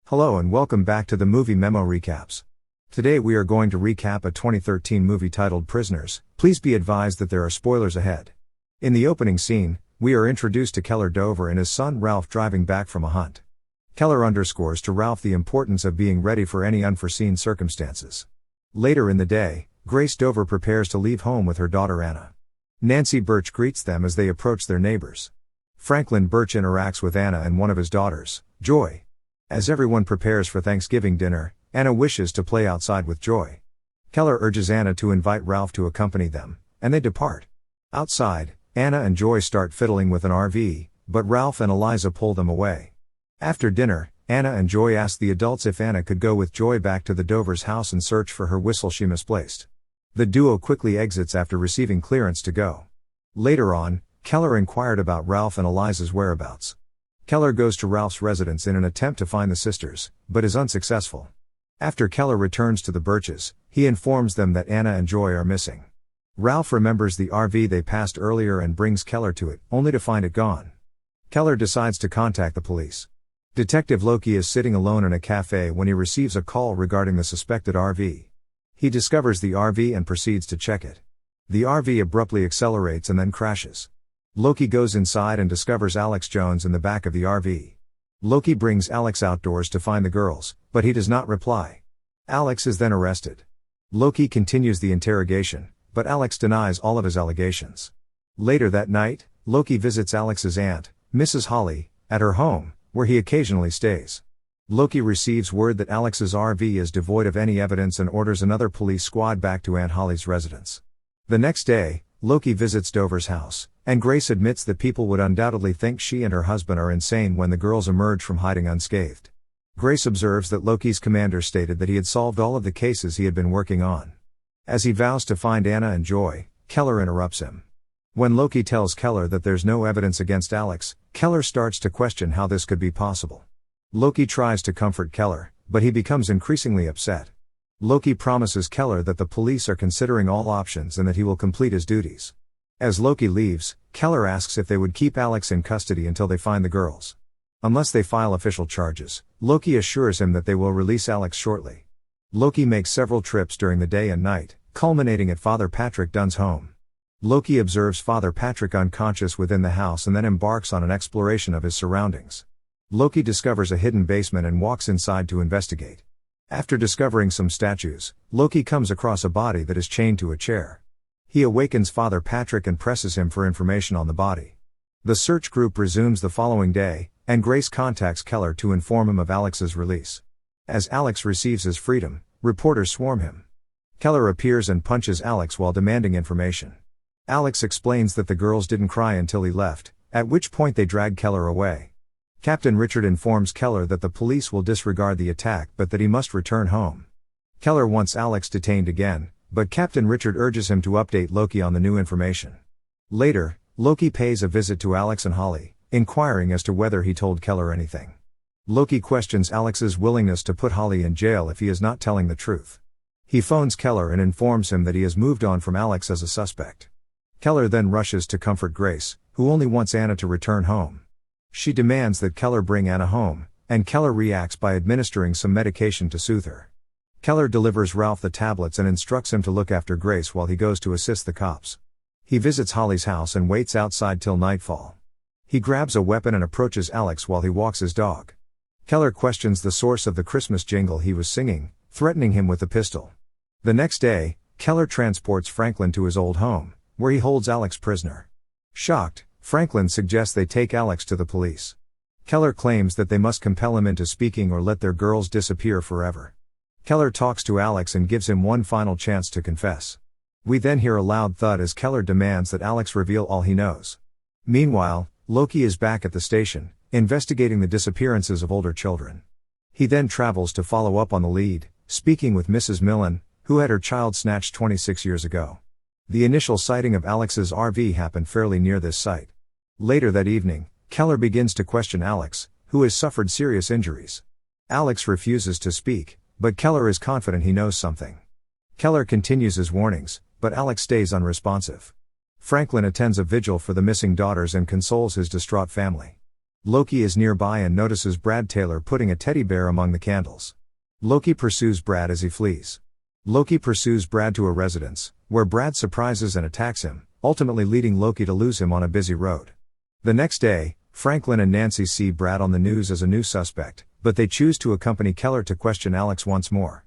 Hello and welcome back to the Movie Memo Recaps. Today we are going to recap a 2013 movie titled Prisoners. Please be advised that there are spoilers ahead. In the opening scene, we are introduced to Keller Dover and his son Ralph driving back from a hunt. Keller underscores to Ralph the importance of being ready for any unforeseen circumstances. Later in the day, Grace Dover prepares to leave home with her daughter Anna. Nancy Birch greets them as they approach their neighbors. Franklin Birch interacts with Anna and one of his daughters, Joy. As everyone prepares for Thanksgiving dinner, Anna wishes to play outside with Joy. Keller urges Anna to invite Ralph to accompany them, and they depart. Outside, Anna and Joy start fiddling with an RV, but Ralph and Eliza pull them away. After dinner, Anna and Joy ask the adults if Anna could go with Joy back to the Dovers' house and search for her whistle she misplaced. The duo quickly exits after receiving clearance to go. Later on, Keller inquired about Ralph and Eliza's whereabouts. Keller goes to Ralph's residence in an attempt to find the sisters, but is unsuccessful. After Keller returns to the Birches, he informs them that Anna and Joy are missing. Ralph remembers the RV they passed earlier and brings Keller to it, only to find it gone. Keller decides to contact the police. Detective Loki is sitting alone in a cafe when he receives a call regarding the suspected RV. He discovers the RV and proceeds to check it. The RV abruptly accelerates and then crashes. Loki goes inside and discovers Alex Jones in the back of the RV. Loki brings Alex outdoors to find the girls, but he does not reply. Alex is then arrested. Loki continues the interrogation, but Alex denies all of his allegations. Later that night, Loki visits Alex's aunt, Mrs. Holly, at her home, where he occasionally stays. Loki receives word that Alex's RV is devoid of any evidence and orders another police squad back to Aunt Holly's residence. The next day, Loki visits Dover's house, and Grace admits that people would undoubtedly think she and her husband are insane when the girls emerge from hiding unscathed. Grace observes that Loki's commander stated that he had solved all of the cases he had been working on. As he vows to find Anna and Joy, Keller interrupts him. When Loki tells Keller that there's no evidence against Alex, Keller starts to question how this could be possible. Loki tries to comfort Keller, but he becomes increasingly upset. Loki promises Keller that the police are considering all options and that he will complete his duties. As Loki leaves, Keller asks if they would keep Alex in custody until they find the girls. Unless they file official charges, Loki assures him that they will release Alex shortly. Loki makes several trips during the day and night, culminating at Father Patrick Dunn's home. Loki observes Father Patrick unconscious within the house and then embarks on an exploration of his surroundings. Loki discovers a hidden basement and walks inside to investigate. After discovering some statues, Loki comes across a body that is chained to a chair. He awakens Father Patrick and presses him for information on the body. The search group resumes the following day, and Grace contacts Keller to inform him of Alex's release. As Alex receives his freedom, reporters swarm him. Keller appears and punches Alex while demanding information. Alex explains that the girls didn't cry until he left, at which point they drag Keller away. Captain Richard informs Keller that the police will disregard the attack but that he must return home. Keller wants Alex detained again, but Captain Richard urges him to update Loki on the new information. Later, Loki pays a visit to Alex and Holly, inquiring as to whether he told Keller anything. Loki questions Alex's willingness to put Holly in jail if he is not telling the truth. He phones Keller and informs him that he has moved on from Alex as a suspect. Keller then rushes to comfort Grace, who only wants Anna to return home. She demands that Keller bring Anna home, and Keller reacts by administering some medication to soothe her. Keller delivers Ralph the tablets and instructs him to look after Grace while he goes to assist the cops. He visits Holly's house and waits outside till nightfall. He grabs a weapon and approaches Alex while he walks his dog. Keller questions the source of the Christmas jingle he was singing, threatening him with a pistol. The next day, Keller transports Franklin to his old home, where he holds Alex prisoner. Shocked, Franklin suggests they take Alex to the police. Keller claims that they must compel him into speaking or let their girls disappear forever. Keller talks to Alex and gives him one final chance to confess. We then hear a loud thud as Keller demands that Alex reveal all he knows. Meanwhile, Loki is back at the station, investigating the disappearances of older children. He then travels to follow up on the lead, speaking with Mrs. Millen, who had her child snatched 26 years ago. The initial sighting of Alex's RV happened fairly near this site. Later that evening, Keller begins to question Alex, who has suffered serious injuries. Alex refuses to speak, but Keller is confident he knows something. Keller continues his warnings, but Alex stays unresponsive. Franklin attends a vigil for the missing daughters and consoles his distraught family. Loki is nearby and notices Brad Taylor putting a teddy bear among the candles. Loki pursues Brad as he flees. Loki pursues Brad to a residence, where Brad surprises and attacks him, ultimately leading Loki to lose him on a busy road. The next day, Franklin and Nancy see Brad on the news as a new suspect, but they choose to accompany Keller to question Alex once more.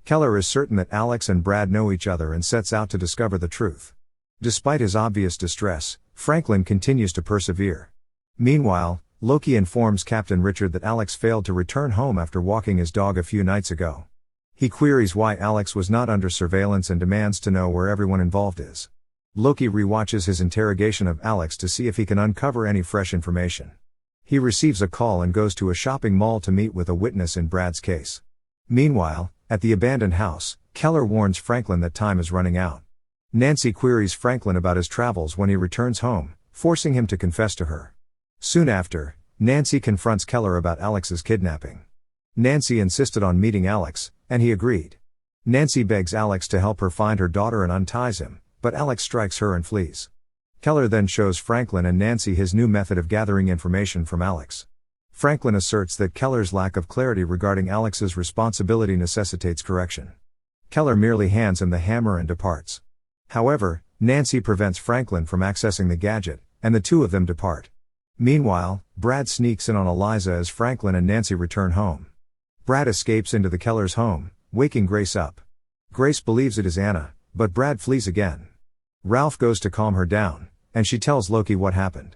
Keller is certain that Alex and Brad know each other and sets out to discover the truth. Despite his obvious distress, Franklin continues to persevere. Meanwhile, Loki informs Captain Richard that Alex failed to return home after walking his dog a few nights ago. He queries why Alex was not under surveillance and demands to know where everyone involved is. Loki rewatches his interrogation of Alex to see if he can uncover any fresh information. He receives a call and goes to a shopping mall to meet with a witness in Brad's case. Meanwhile, at the abandoned house, Keller warns Franklin that time is running out. Nancy queries Franklin about his travels when he returns home, forcing him to confess to her. Soon after, Nancy confronts Keller about Alex's kidnapping. Nancy insisted on meeting Alex, and he agreed. Nancy begs Alex to help her find her daughter and unties him, but Alex strikes her and flees. Keller then shows Franklin and Nancy his new method of gathering information from Alex. Franklin asserts that Keller's lack of clarity regarding Alex's responsibility necessitates correction. Keller merely hands him the hammer and departs. However, Nancy prevents Franklin from accessing the gadget, and the two of them depart. Meanwhile, Brad sneaks in on Eliza as Franklin and Nancy return home. Brad escapes into the Keller's home, waking Grace up. Grace believes it is Anna, but Brad flees again. Ralph goes to calm her down, and she tells Loki what happened.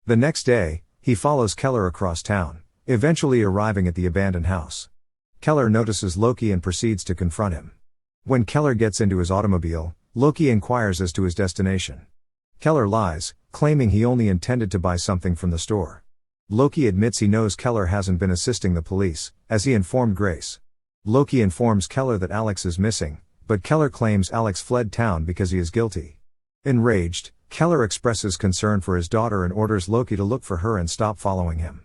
The next day, he follows Keller across town, eventually arriving at the abandoned house. Keller notices Loki and proceeds to confront him. When Keller gets into his automobile, Loki inquires as to his destination. Keller lies, claiming he only intended to buy something from the store. Loki admits he knows Keller hasn't been assisting the police, as he informed Grace. Loki informs Keller that Alex is missing, but Keller claims Alex fled town because he is guilty. Enraged, Keller expresses concern for his daughter and orders Loki to look for her and stop following him.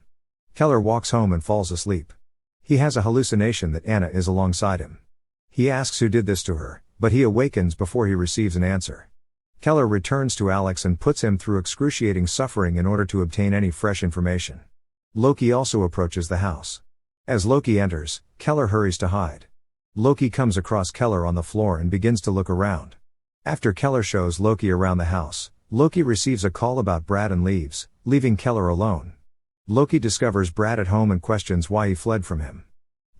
Keller walks home and falls asleep. He has a hallucination that Anna is alongside him. He asks who did this to her, but he awakens before he receives an answer. Keller returns to Alex and puts him through excruciating suffering in order to obtain any fresh information. Loki also approaches the house. As Loki enters, Keller hurries to hide. Loki comes across Keller on the floor and begins to look around. After Keller shows Loki around the house, Loki receives a call about Brad and leaves, leaving Keller alone. Loki discovers Brad at home and questions why he fled from him.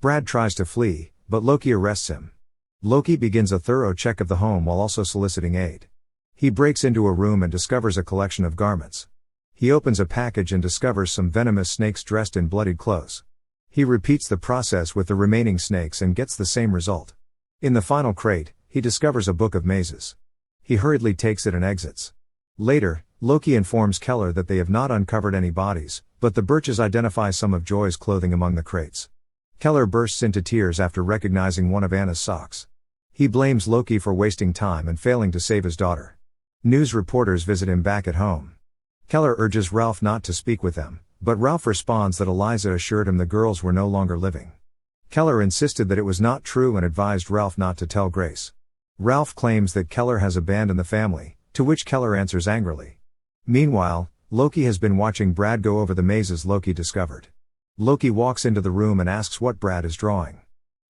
Brad tries to flee, but Loki arrests him. Loki begins a thorough check of the home while also soliciting aid. He breaks into a room and discovers a collection of garments. He opens a package and discovers some venomous snakes dressed in bloodied clothes. He repeats the process with the remaining snakes and gets the same result. In the final crate, he discovers a book of mazes. He hurriedly takes it and exits. Later, Loki informs Keller that they have not uncovered any bodies, but the Birches identify some of Joy's clothing among the crates. Keller bursts into tears after recognizing one of Anna's socks. He blames Loki for wasting time and failing to save his daughter. News reporters visit him back at home. Keller urges Ralph not to speak with them, but Ralph responds that Eliza assured him the girls were no longer living. Keller insisted that it was not true and advised Ralph not to tell Grace. Ralph claims that Keller has abandoned the family, to which Keller answers angrily. Meanwhile, Loki has been watching Brad go over the mazes Loki discovered. Loki walks into the room and asks what Brad is drawing.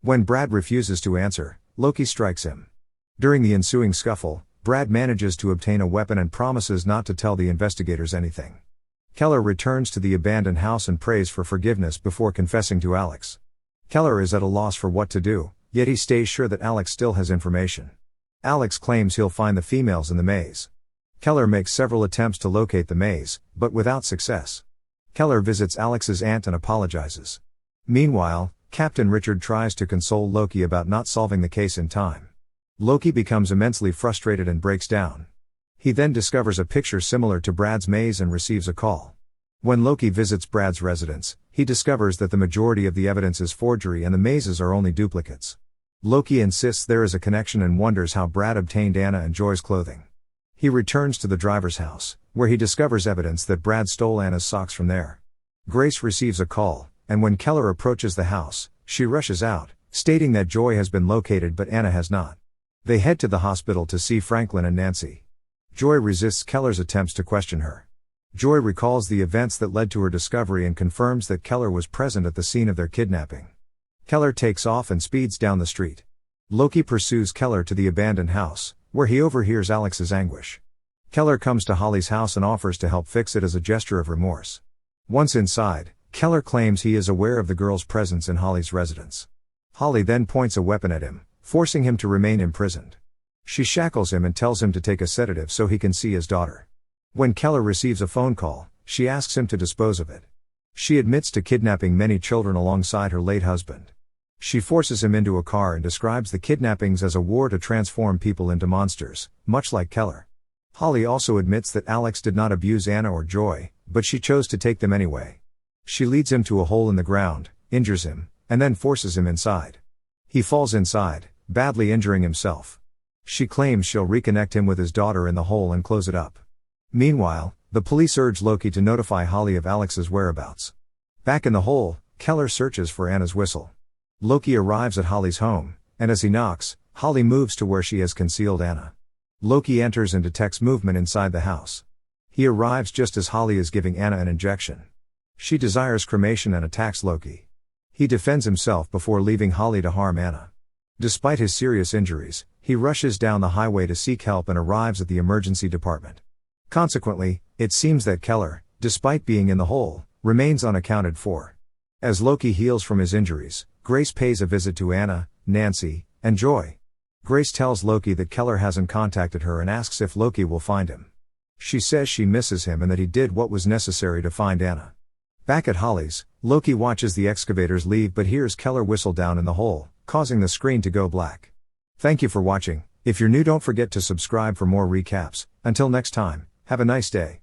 When Brad refuses to answer, Loki strikes him. During the ensuing scuffle, Brad manages to obtain a weapon and promises not to tell the investigators anything. Keller returns to the abandoned house and prays for forgiveness before confessing to Alex. Keller is at a loss for what to do, yet he stays sure that Alex still has information. Alex claims he'll find the females in the maze. Keller makes several attempts to locate the maze, but without success. Keller visits Alex's aunt and apologizes. Meanwhile, Captain Richard tries to console Loki about not solving the case in time. Loki becomes immensely frustrated and breaks down. He then discovers a picture similar to Brad's maze and receives a call. When Loki visits Brad's residence, he discovers that the majority of the evidence is forgery and the mazes are only duplicates. Loki insists there is a connection and wonders how Brad obtained Anna and Joy's clothing. He returns to the driver's house, where he discovers evidence that Brad stole Anna's socks from there. Grace receives a call, and when Keller approaches the house, she rushes out, stating that Joy has been located but Anna has not. They head to the hospital to see Franklin and Nancy. Joy resists Keller's attempts to question her. Joy recalls the events that led to her discovery and confirms that Keller was present at the scene of their kidnapping. Keller takes off and speeds down the street. Loki pursues Keller to the abandoned house, where he overhears Alex's anguish. Keller comes to Holly's house and offers to help fix it as a gesture of remorse. Once inside, Keller claims he is aware of the girl's presence in Holly's residence. Holly then points a weapon at him, forcing him to remain imprisoned. She shackles him and tells him to take a sedative so he can see his daughter. When Keller receives a phone call, she asks him to dispose of it. She admits to kidnapping many children alongside her late husband. She forces him into a car and describes the kidnappings as a war to transform people into monsters, much like Keller. Holly also admits that Alex did not abuse Anna or Joy, but she chose to take them anyway. She leads him to a hole in the ground, injures him, and then forces him inside. He falls inside, badly injuring himself. She claims she'll reconnect him with his daughter in the hole and close it up. Meanwhile, the police urge Loki to notify Holly of Alex's whereabouts. Back in the hole, Keller searches for Anna's whistle. Loki arrives at Holly's home, and as he knocks, Holly moves to where she has concealed Anna. Loki enters and detects movement inside the house. He arrives just as Holly is giving Anna an injection. She desires cremation and attacks Loki. He defends himself before leaving Holly to harm Anna. Despite his serious injuries, he rushes down the highway to seek help and arrives at the emergency department. Consequently, it seems that Keller, despite being in the hole, remains unaccounted for. As Loki heals from his injuries, Grace pays a visit to Anna, Nancy, and Joy. Grace tells Loki that Keller hasn't contacted her and asks if Loki will find him. She says she misses him and that he did what was necessary to find Anna. Back at Holly's, Loki watches the excavators leave but hears Keller whistle down in the hole, causing the screen to go black. Thank you for watching. If you're new, don't forget to subscribe for more recaps. Until next time, have a nice day.